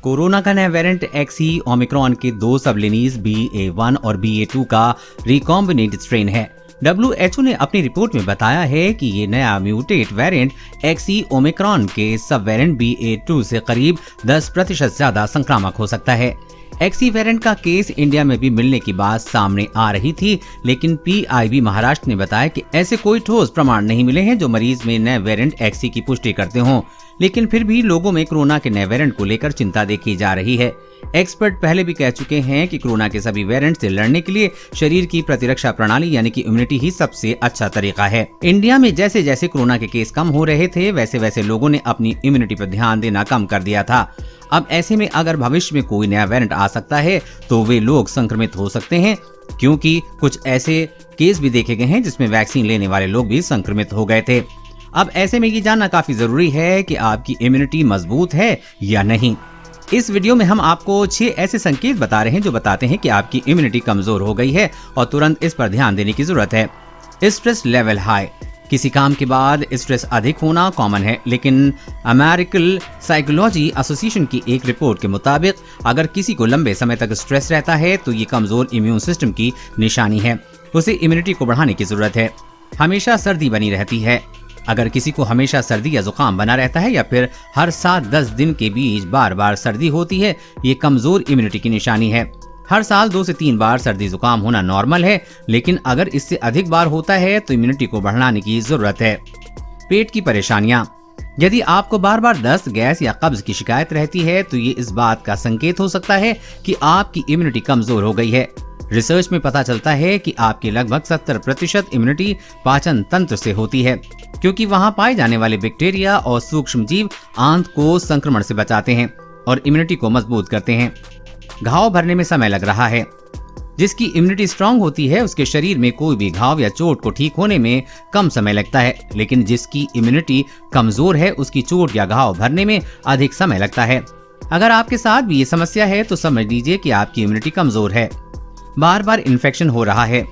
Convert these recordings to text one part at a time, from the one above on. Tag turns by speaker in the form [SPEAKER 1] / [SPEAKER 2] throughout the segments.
[SPEAKER 1] Corona का नया variant XE Omicron के 2 सबलिनीज BA.1 और BA.2 का रिकॉम्बिनेंट स्ट्रेन है। WHO ने अपनी रिपोर्ट में बताया है कि ये नया म्यूटेट वेरिएंट XE ओमिक्रॉन के सब वेरिएंट BA.2 से करीब 10% ज्यादा संक्रामक हो सकता है। XE वेरिएंट का केस इंडिया में भी मिलने की बात सामने आ रही थी, लेकिन PIB महाराष्ट्र ने बताया कि ऐसे कोई ठोस प्रमाण नहीं मिले हैं जो मरीज में नए वेरिएंट XE की पुष्टि करते हों। लेकिन फिर भी लोगों में कोरोना के नए वेरिएंट को लेकर चिंता देखी जा रही है। एक्सपर्ट पहले भी कह चुके हैं कि कोरोना के सभी वेरिएंट से लड़ने के लिए शरीर की प्रतिरक्षा प्रणाली यानी कि इम्यूनिटी ही सबसे अच्छा तरीका है। इंडिया में जैसे जैसे कोरोना के केस कम हो रहे थे, वैसे वैसे लोगों ने अपनी इम्यूनिटी पर ध्यान देना कम कर दिया था। अब ऐसे में अगर भविष्य में कोई नया वेरिएंट आ सकता है तो वे लोग संक्रमित हो सकते हैं, क्योंकि कुछ ऐसे केस भी देखे गए हैं जिसमें वैक्सीन लेने वाले लोग भी संक्रमित हो गए थे। अब ऐसे में ये जानना काफी जरूरी है कि आपकी इम्यूनिटी मजबूत है या नहीं। इस वीडियो में हम आपको 6 ऐसे संकेत बता रहे हैं जो बताते हैं कि आपकी इम्यूनिटी कमजोर हो गई है और तुरंत इस पर ध्यान देने की जरूरत है। Stress level high. किसी काम के बाद स्ट्रेस अधिक होना कॉमन है, लेकिन अमेरिकन साइकोलॉजी एसोसिएशन की एक रिपोर्ट के मुताबिक अगर किसी को लंबे समय तक स्ट्रेस रहता है तो ये कमजोर इम्यून सिस्टम की निशानी है। उसे इम्यूनिटी को बढ़ाने की जरूरत है। हमेशा सर्दी बनी रहती है। अगर किसी को हमेशा सर्दी या जुकाम बना रहता है या फिर हर 7-10 दिन के बीच बार बार सर्दी होती है, ये कमजोर इम्यूनिटी की निशानी है। हर साल 2 से 3 बार सर्दी जुकाम होना नॉर्मल है, लेकिन अगर इससे अधिक बार होता है तो इम्यूनिटी को बढ़ाने की जरूरत है। पेट की परेशानियां। यदि आपको बार बार दस्त, गैस या कब्ज की शिकायत रहती है तो ये इस बात का संकेत हो सकता है कि आपकी इम्यूनिटी कमजोर हो गई है। रिसर्च में पता चलता है कि आपकी लगभग 70% इम्यूनिटी पाचन तंत्र से होती है, क्योंकि वहां पाए जाने वाले बैक्टीरिया और सूक्ष्म जीव आंत को संक्रमण से बचाते हैं और इम्यूनिटी को मजबूत करते हैं। घाव भरने में समय लग रहा है। जिसकी इम्यूनिटी स्ट्रांग होती है उसके शरीर में कोई भी घाव या चोट को ठीक होने में कम समय लगता है, लेकिन जिसकी इम्यूनिटी कमजोर है उसकी चोट या घाव भरने में अधिक समय लगता है। अगर आपके साथ भी ये समस्या है तो समझ लीजिए कि आपकी इम्यूनिटी कमजोर है। बार बार इन्फेक्शन हो रहा है।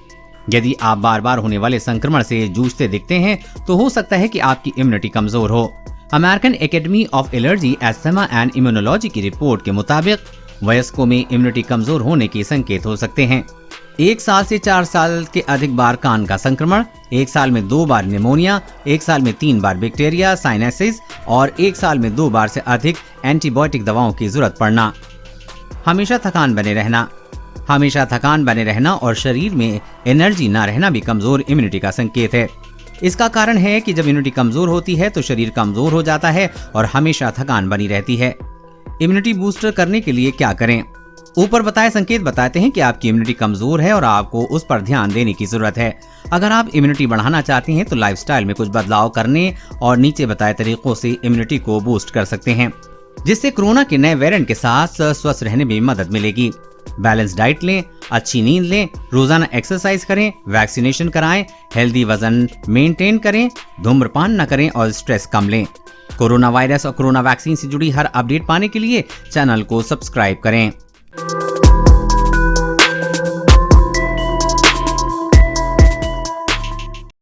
[SPEAKER 1] यदि आप बार बार होने वाले संक्रमण से जूझते दिखते हैं तो हो सकता है कि आपकी इम्यूनिटी कमजोर हो। American academy of allergy, asthma and immunology की रिपोर्ट के मुताबिक वयस्कों में इम्यूनिटी कमजोर होने के संकेत हो सकते हैं। 1 साल से 4 साल के अधिक बार कान का संक्रमण, 1 साल में 2 बार निमोनिया, 1 साल में 3 बार बैक्टीरिया साइनसिस और 1 साल में 2 बार से अधिक एंटीबायोटिक दवाओं की जरूरत पड़ना। हमेशा थकान बने रहना और शरीर में एनर्जी न रहना भी कमजोर इम्यूनिटी का संकेत है। इसका कारण है कि जब इम्यूनिटी कमजोर होती है तो शरीर कमजोर हो जाता है और हमेशा थकान बनी रहती है। इम्यूनिटी बूस्टर करने के लिए क्या करें? ऊपर बताए संकेत बताते हैं कि आपकी इम्यूनिटी कमजोर है और आपको उस पर ध्यान देने की जरूरत है। अगर आप इम्यूनिटी बढ़ाना चाहते हैं तो लाइफस्टाइल में कुछ बदलाव करने और नीचे बताए तरीकों से इम्यूनिटी को बूस्ट कर सकते हैं, जिससे कोरोना के नए वेरिएंट के साथ स्वस्थ रहने में मदद मिलेगी। बैलेंस डाइट लें, अच्छी नींद लें, रोजाना एक्सरसाइज करें, वैक्सीनेशन कराएं, हेल्दी वजन मेंटेन करें, धूम्रपान न करें और स्ट्रेस कम लें। कोरोना वायरस और कोरोना वैक्सीन से जुड़ी हर अपडेट पाने के लिए चैनल को सब्सक्राइब करें।